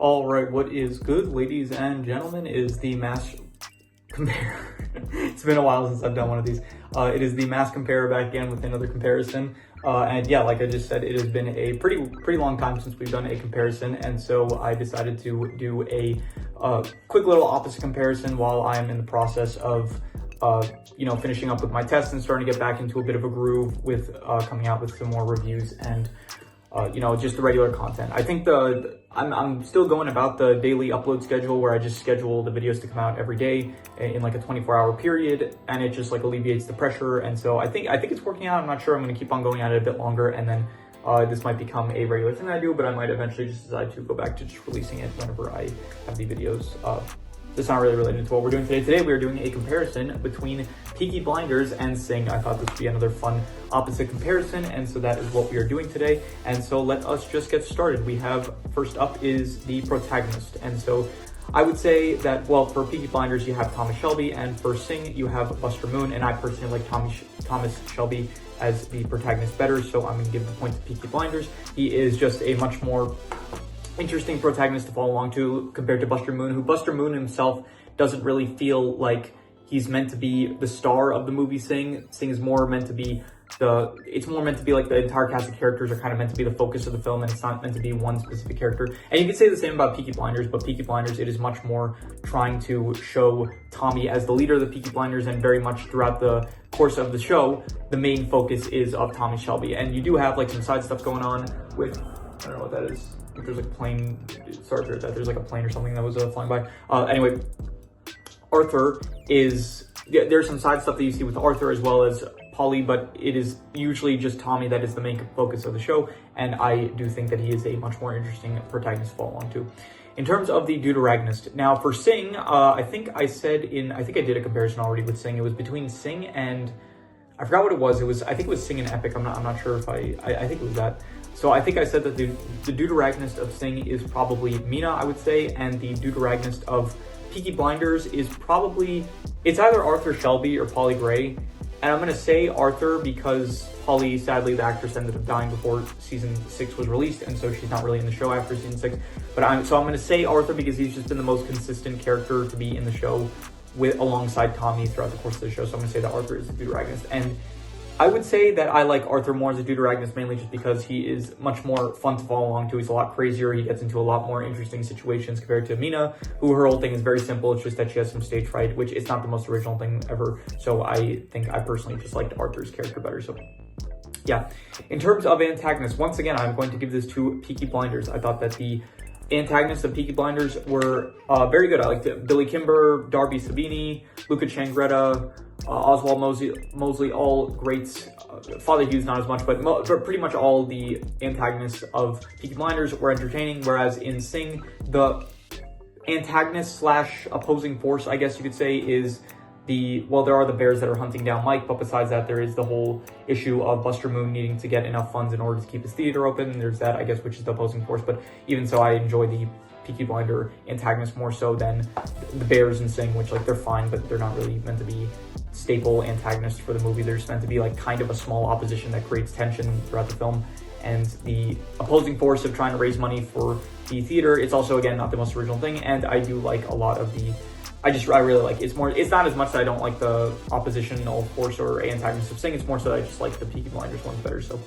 All right, what is good, ladies and gentlemen, is the mass compare. It's been a while since I've done one of these. It is the mass compare back again with another comparison. And yeah, like I just said, it has been a pretty long time since we've done a comparison, and so I decided to do a quick little opposite comparison while I'm in the process of finishing up with my tests and starting to get back into a bit of a groove with coming out with some more reviews and just the regular content. I think I'm still going about the daily upload schedule where I just schedule the videos to come out every day in like a 24-hour period, and it just like alleviates the pressure. And so I think it's working out. I'm not sure. I'm going to keep on going at it a bit longer, and then this might become a regular thing I do, but I might eventually just decide to go back to just releasing it whenever I have the videos. It's not really related to what we're doing today. Today we are doing a comparison between Peaky Blinders and Sing. I thought this would be another fun opposite comparison, and so that is what we are doing today. And so let us just get started. We have, first up is the protagonist. And so I would say that, well, for Peaky Blinders you have Thomas Shelby, and for Sing you have Buster Moon, and I personally like Thomas Shelby as the protagonist better, so I'm going to give the point to Peaky Blinders. He is just a much more interesting protagonist to follow along to compared to Buster Moon, who Buster Moon himself doesn't really feel like he's meant to be the star of the movie Sing. Sing is more meant to be it's more meant to be like the entire cast of characters are kind of meant to be the focus of the film, and it's not meant to be one specific character. And you could say the same about Peaky Blinders, but Peaky Blinders, it is much more trying to show Tommy as the leader of the Peaky Blinders, and very much throughout the course of the show, the main focus is of Tommy Shelby. And you do have like some side stuff going on with, I don't know what that is. If there's like a plane, sorry for that, there's like a plane or something that was flying by. Anyway, Arthur is, there's some side stuff that you see with Arthur as well as Polly, but it is usually just Tommy that is the main focus of the show, and I do think that he is a much more interesting protagonist to follow along to. In terms of the deuteragonist, now for Sing, I think I did a comparison already with Sing. It was between Sing and, I forgot what it was. I think it was Sing and Epic. I'm not sure if I think it was that. So I think I said that the deuteragonist of Sing is probably Mina, I would say, and the deuteragonist of Peaky Blinders is probably, it's either Arthur Shelby or Polly Gray. And I'm going to say Arthur because Polly, sadly, the actress ended up dying before season 6 was released, and so she's not really in the show after season 6. But I'm going to say Arthur because he's just been the most consistent character to be in the show alongside Tommy throughout the course of the show. So I'm going to say that Arthur is the deuteragonist. And I would say that I like Arthur more as a deuteragonist, mainly just because he is much more fun to follow along to. He's a lot crazier. He gets into a lot more interesting situations compared to Mina, who her whole thing is very simple. It's just that she has some stage fright, which is not the most original thing ever. So I think I personally just liked Arthur's character better. So yeah. In terms of antagonists, once again, I'm going to give this to Peaky Blinders. I thought that the antagonists of Peaky Blinders were very good. I liked Billy Kimber, Darby Sabini, Luca Changretta, Oswald Mosley, all greats. Father Hughes not as much, but pretty much all the antagonists of Peaky Blinders were entertaining, whereas in Sing, the antagonist / opposing force, I guess you could say, is there are the bears that are hunting down Mike, but besides that, there is the whole issue of Buster Moon needing to get enough funds in order to keep his theater open. There's that, I guess, which is the opposing force, but even so, I enjoy the Peaky Blinder antagonist more so than the bears in Sing, which, like, they're fine, but they're not really meant to be staple antagonists for the movie. They're just meant to be like kind of a small opposition that creates tension throughout the film. And the opposing force of trying to raise money for the theater, it's also, again, not the most original thing. And I do like a lot of I really like it's not as much that I don't like the oppositional force or antagonist of Sing. It's more so that I just like the Peaky Blinders ones better. So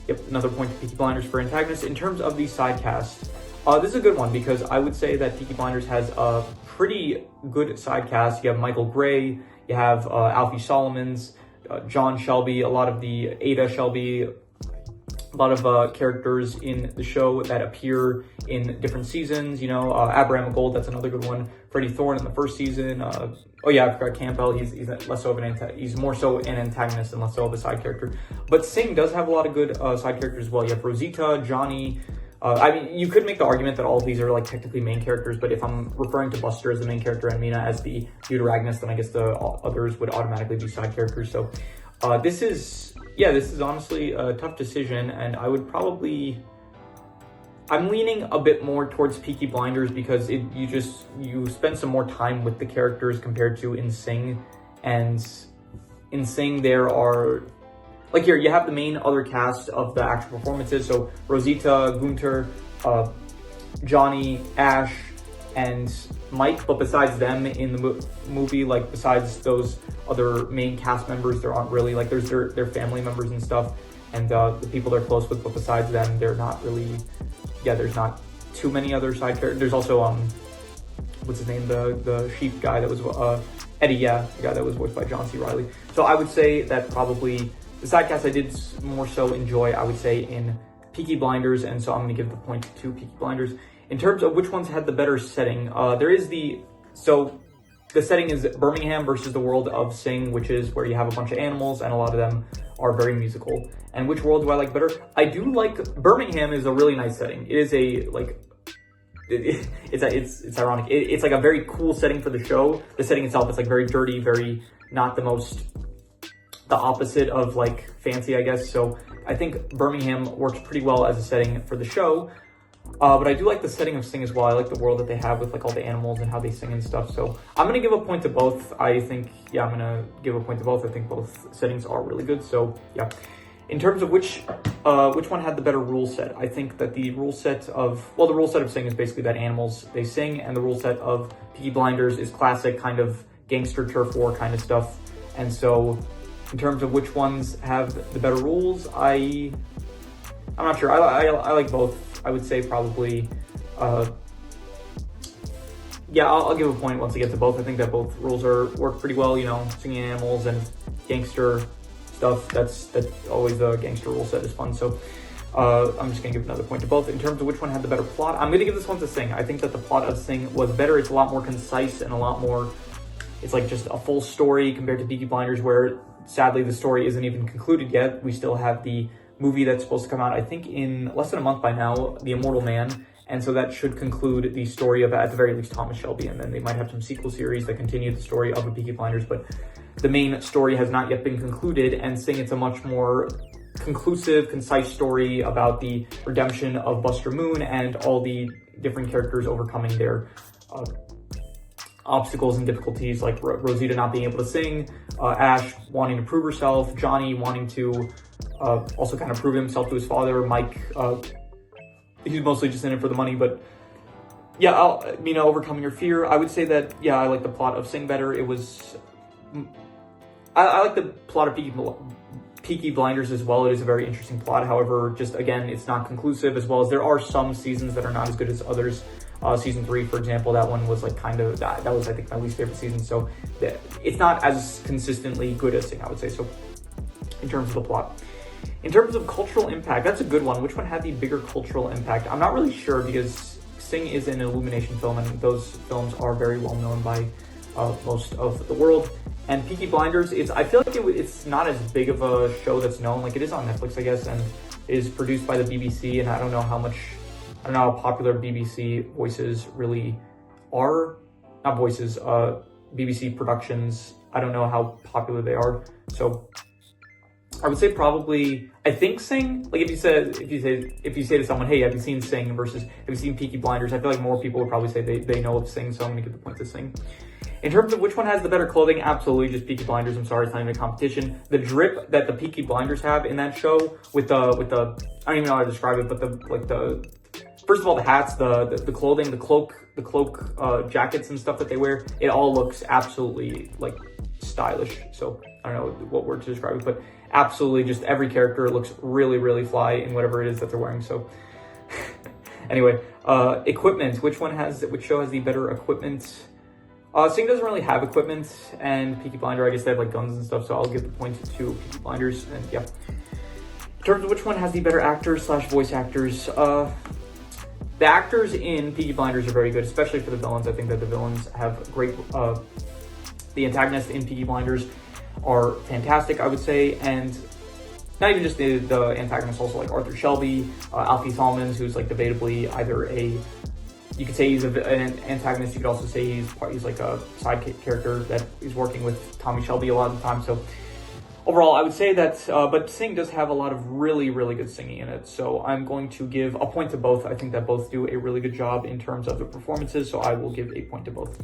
yep, another point to Peaky Blinders for antagonists. In terms of the side cast, this is a good one because I would say that Peaky Blinders has a pretty good side cast. You have Michael Gray, you have Alfie Solomons, John Shelby, a lot of the Ada Shelby, a lot of characters in the show that appear in different seasons. Abraham Gold, that's another good one. Freddie Thorne in the first season. I forgot Campbell. He's less so of he's more so an antagonist and less so of a side character. But Sing does have a lot of good side characters as well. You have Rosita, Johnny. You could make the argument that all of these are like technically main characters, but if I'm referring to Buster as the main character and Mina as the deuteragonist, then I guess the others would automatically be side characters. So this is honestly a tough decision, and I'm leaning a bit more towards Peaky Blinders because you spend some more time with the characters compared to in Sing. And in Sing there are, like, here you have the main other cast of the actual performances. So Rosita, Gunter, Johnny, Ash, and Mike, but besides them in the movie, like besides those other main cast members, there aren't really, like there's their family members and stuff, and the people they're close with, but besides them, they're not really, yeah, there's not too many other side characters. There's also, what's his name, the sheep guy that was, Eddie, yeah, the guy that was voiced by John C. Reilly. So I would say that probably the side cast I did more so enjoy, I would say, in Peaky Blinders, and so I'm going to give the point to Peaky Blinders. In terms of which ones had the better setting, so the setting is Birmingham versus the world of Sing, which is where you have a bunch of animals, and a lot of them are very musical. And which world do I like better? I do like, Birmingham is a really nice setting. It is a, like, it's ironic. It's like a very cool setting for the show. The setting itself is like very dirty, very not the opposite of like fancy, I guess. So I think Birmingham works pretty well as a setting for the show. But I do like the setting of Sing as well. I like the world that they have with like all the animals and how they sing and stuff. So I'm going to give a point to both. I think, yeah, I'm going to give a point to both. I think both settings are really good. So yeah. In terms of which one had the better rule set, I think that the rule set of Sing is basically that animals, they sing, and the rule set of Peaky Blinders is classic kind of gangster turf war kind of stuff. And so in terms of which ones have the better rules, I'm not sure. I like both. I would say probably, yeah, I'll give a point once I get to both. I think that both rules work pretty well, you know, singing animals and gangster stuff. That's always the gangster rule set is fun. So I'm just gonna give another point to both. In terms of which one had the better plot, I'm gonna give this one to Sing. I think that the plot of Sing was better. It's a lot more concise and a lot more, it's like just a full story compared to Peaky Blinders, where sadly the story isn't even concluded yet. We still have the movie that's supposed to come out, I think, in less than a month by now, The Immortal Man. And so that should conclude the story of, at the very least, Thomas Shelby. And then they might have some sequel series that continue the story of the Peaky Blinders. But the main story has not yet been concluded. And Sing, it's a much more conclusive, concise story about the redemption of Buster Moon and all the different characters overcoming their obstacles and difficulties, like Rosita not being able to sing, Ash wanting to prove herself, Johnny wanting to also kind of prove himself to his father, Mike, he's mostly just in it for the money, but yeah, overcoming your fear. I would say that, yeah, I like the plot of Sing better. It was, I like the plot of Peaky Blinders as well. It is a very interesting plot. However, just again, it's not conclusive, as well as there are some seasons that are not as good as others. Season 3, for example, that one was like kind of, that was, I think, my least favorite season. So it's not as consistently good as Sing, I would say. So in terms of the plot. In terms of cultural impact, that's a good one. Which one had the bigger cultural impact? I'm not really sure, because Sing is an Illumination film, and those films are very well known by most of the world. And Peaky Blinders, I feel like it's not as big of a show that's known. Like, it is on Netflix, I guess, and is produced by the BBC, and I don't know how popular BBC voices really are. Not voices, BBC productions. I don't know how popular they are. So I would say probably, I think Sing. Like, if you say to someone, hey, have you seen Sing versus have you seen Peaky Blinders? I feel like more people would probably say they know of Sing, so I'm gonna give the point to Sing. In terms of which one has the better clothing, absolutely just Peaky Blinders. I'm sorry, it's not even a competition. The drip that the Peaky Blinders have in that show with the I don't even know how to describe it, but first of all, the hats, the clothing, the cloak, jackets and stuff that they wear, it all looks absolutely like stylish. So I don't know what word to describe it, but absolutely just every character looks really, really fly in whatever it is that they're wearing. So anyway, equipment, which show has the better equipment? Sing doesn't really have equipment, and Peaky Blinder, I guess they have like guns and stuff, so I'll give the point to Peaky Blinders, and yeah. In terms of which one has the better actors / voice actors, the actors in Peaky Blinders are very good, especially for the villains. I think that the villains have great, the antagonists in Peaky Blinders are fantastic, I would say, and not even just the antagonists, also like Arthur Shelby, Alfie Solomons, who's like debatably either you could say he's an antagonist, you could also say he's like a side character that is working with Tommy Shelby a lot of the time. So overall, I would say that, but Sing does have a lot of really, really good singing in it. So I'm going to give a point to both. I think that both do a really good job in terms of the performances. So I will give a point to both.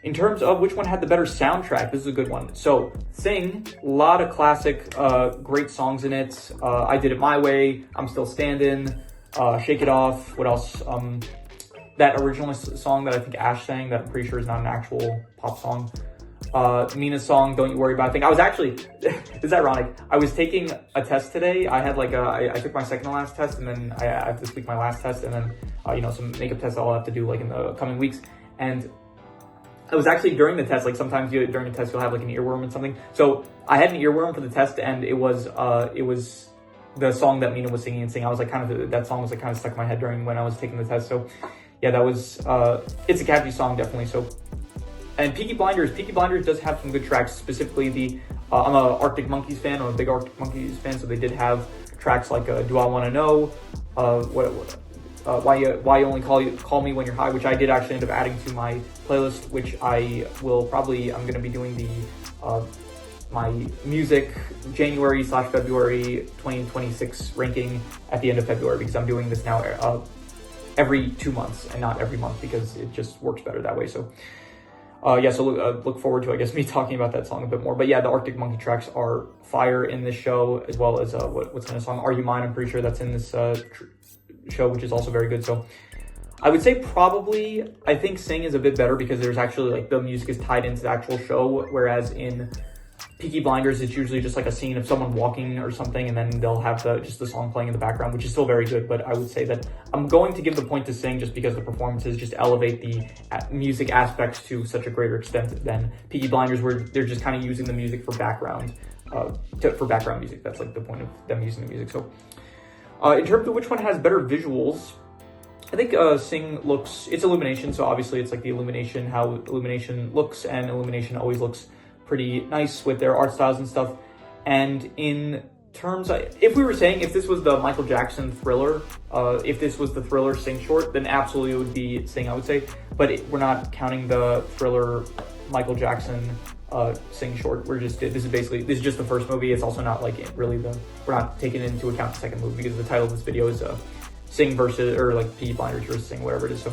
In terms of which one had the better soundtrack, this is a good one. So Sing, a lot of classic, great songs in it. I Did It My Way, I'm Still Standing, Shake It Off. What else? that original song that I think Ash sang, that I'm pretty sure is not an actual pop song. Mina's song, Don't You Worry About a Thing. I was actually, it's ironic, I was taking a test today. I had like I took my second to last test, and then I have this week my last test, and then, you know, some makeup tests I'll have to do like in the coming weeks. And I was actually during the test, like sometimes during the test you'll have like an earworm and something. So I had an earworm for the test, and it was the song that Mina was singing and singing. I was like that song was like kind of stuck in my head during when I was taking the test. So yeah, that was, it's a catchy song, definitely. So, and Peaky Blinders does have some good tracks, specifically I'm a Arctic Monkeys fan, I'm a big Arctic Monkeys fan, so they did have tracks like Do I Wanna Know, Why You Only Call Me When You're High, which I did actually end up adding to my playlist, which I'm gonna be doing my music January/February 2026 ranking at the end of February, because I'm doing this now every 2 months and not every month, because it just works better that way. So yeah, so look forward to, I guess, me talking about that song a bit more. But yeah, the Arctic Monkey tracks are fire in this show, as well as what's in the song Are You Mine? I'm pretty sure that's in this show, which is also very good. So I would say probably, I think Sing is a bit better because there's actually like the music is tied into the actual show, whereas in Peaky Blinders, it's usually just like a scene of someone walking or something, and then they'll have just the song playing in the background, which is still very good. But I would say that I'm going to give the point to Sing just because the performances just elevate the music aspects to such a greater extent than Peaky Blinders, where they're just kind of using the music for background, music. That's like the point of them using the music. So in terms of which one has better visuals, I think Sing it's Illumination, so obviously it's like the Illumination, how Illumination looks, and Illumination always looks pretty nice with their art styles and stuff. And in terms of, if we were saying if this was the Michael Jackson Thriller, if this was the Thriller Sing short, then absolutely it would be Sing, I would say. But we're not counting the Thriller Michael Jackson Sing short. This is just the first movie. It's also not like we're not taking into account the second movie, because the title of this video is Sing versus, or like Peaky Blinders versus Sing, whatever it is. So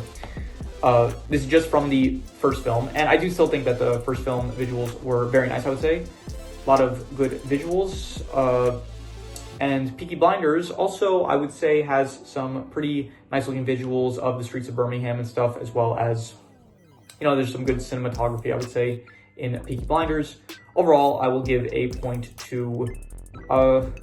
this is just from the first film, and I do still think that the first film visuals were very nice, I would say. A lot of good visuals. And Peaky Blinders also, I would say, has some pretty nice looking visuals of the streets of Birmingham and stuff, as well as, you know, there's some good cinematography, I would say, in Peaky Blinders. Overall, I will give a point to, I'll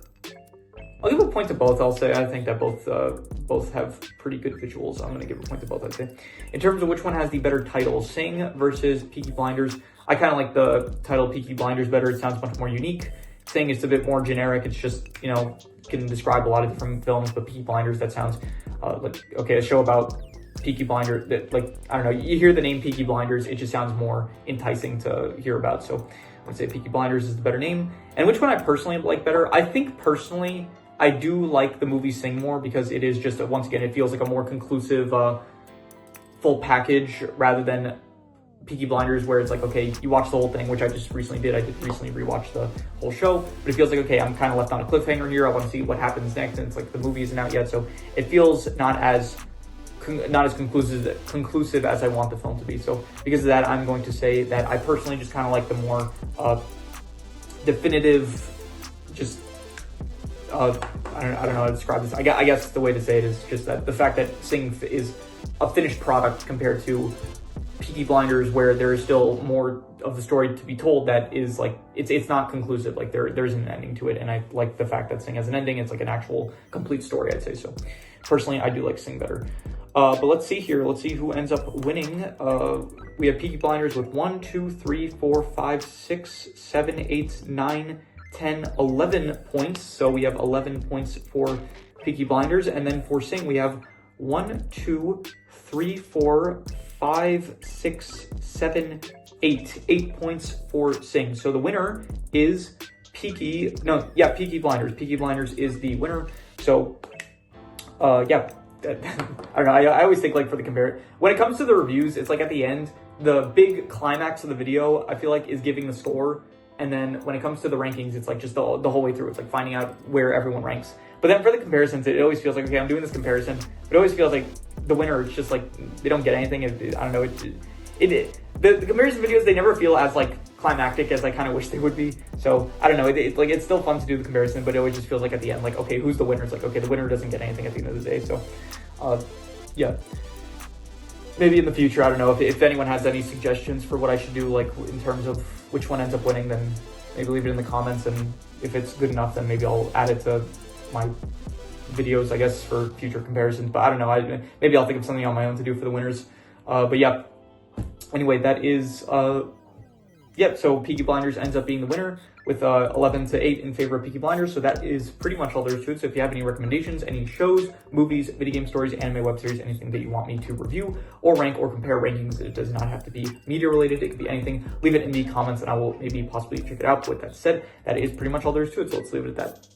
give a point to both. I'll say I think that both have pretty good visuals. I'm going to give a point to both, I'd say. In terms of which one has the better title, Sing versus Peaky Blinders, I kind of like the title Peaky Blinders better. It sounds much more unique. Sing is a bit more generic. It's just, you know, can describe a lot of different films, but Peaky Blinders, that sounds like, okay, a show about Peaky Blinders, that, like, I don't know, you hear the name Peaky Blinders, it just sounds more enticing to hear about. So I would say Peaky Blinders is the better name. And which one I personally like better? I think personally, I do like the movie Sing more, because it is just, once again, it feels like a more conclusive, full package, rather than Peaky Blinders, where it's like, okay, you watch the whole thing, which I just recently did. I did recently rewatch the whole show, but it feels like, okay, I'm kind of left on a cliffhanger here. I want to see what happens next, and it's like the movie isn't out yet, so it feels not as conclusive as I want the film to be. So because of that, I'm going to say that I personally just kind of like the more definitive, just I don't know how to describe this. I guess the way to say it is just that the fact that Sing is a finished product compared to Peaky Blinders, where there is still more of the story to be told, that is like, it's not conclusive. Like there isn't an ending to it, and I like the fact that Sing has an ending. It's like an actual complete story, I'd say. So personally, I do like Sing better. But let's see here. Let's see who ends up winning. We have Peaky Blinders with 1, 2, 3, 4, 5, 6, 7, 8, 9, 10, 11 points. So we have 11 points for Peaky Blinders. And then for Sing, we have 1, 2, 3, 4, 5, 6, 7, 8. 8 points for Sing. So the winner is Peaky Blinders. Peaky Blinders is the winner. So, yeah. I don't know, I always think, like, for the when it comes to the reviews, it's like at the end, the big climax of the video, I feel like, is giving the score. And then when it comes to the rankings, it's like just the whole way through. It's like finding out where everyone ranks. But then for the comparisons, it always feels like, okay, I'm doing this comparison, but it always feels like the winner, it's just like, they don't get anything. I don't know. The comparison videos, they never feel as like climactic as I kind of wish they would be. So I don't know. It's still fun to do the comparison, but it always just feels like at the end, like, okay, who's the winner? It's like, okay, the winner doesn't get anything at the end of the day. So, yeah. maybe in the future, I don't know, if anyone has any suggestions for what I should do, like in terms of which one ends up winning, then maybe leave it in the comments, and if it's good enough, then maybe I'll add it to my videos, I guess, for future comparisons. But I don't know, maybe I'll think of something on my own to do for the winners. But yeah, anyway, that is yeah, so Peaky Blinders ends up being the winner with 11-8 in favor of Peaky Blinders. So that is pretty much all there is to it. So if you have any recommendations, any shows, movies, video game stories, anime, web series, anything that you want me to review or rank or compare rankings, it does not have to be media related. It could be anything. Leave it in the comments and I will maybe possibly check it out. But with that said, that is pretty much all there is to it. So let's leave it at that.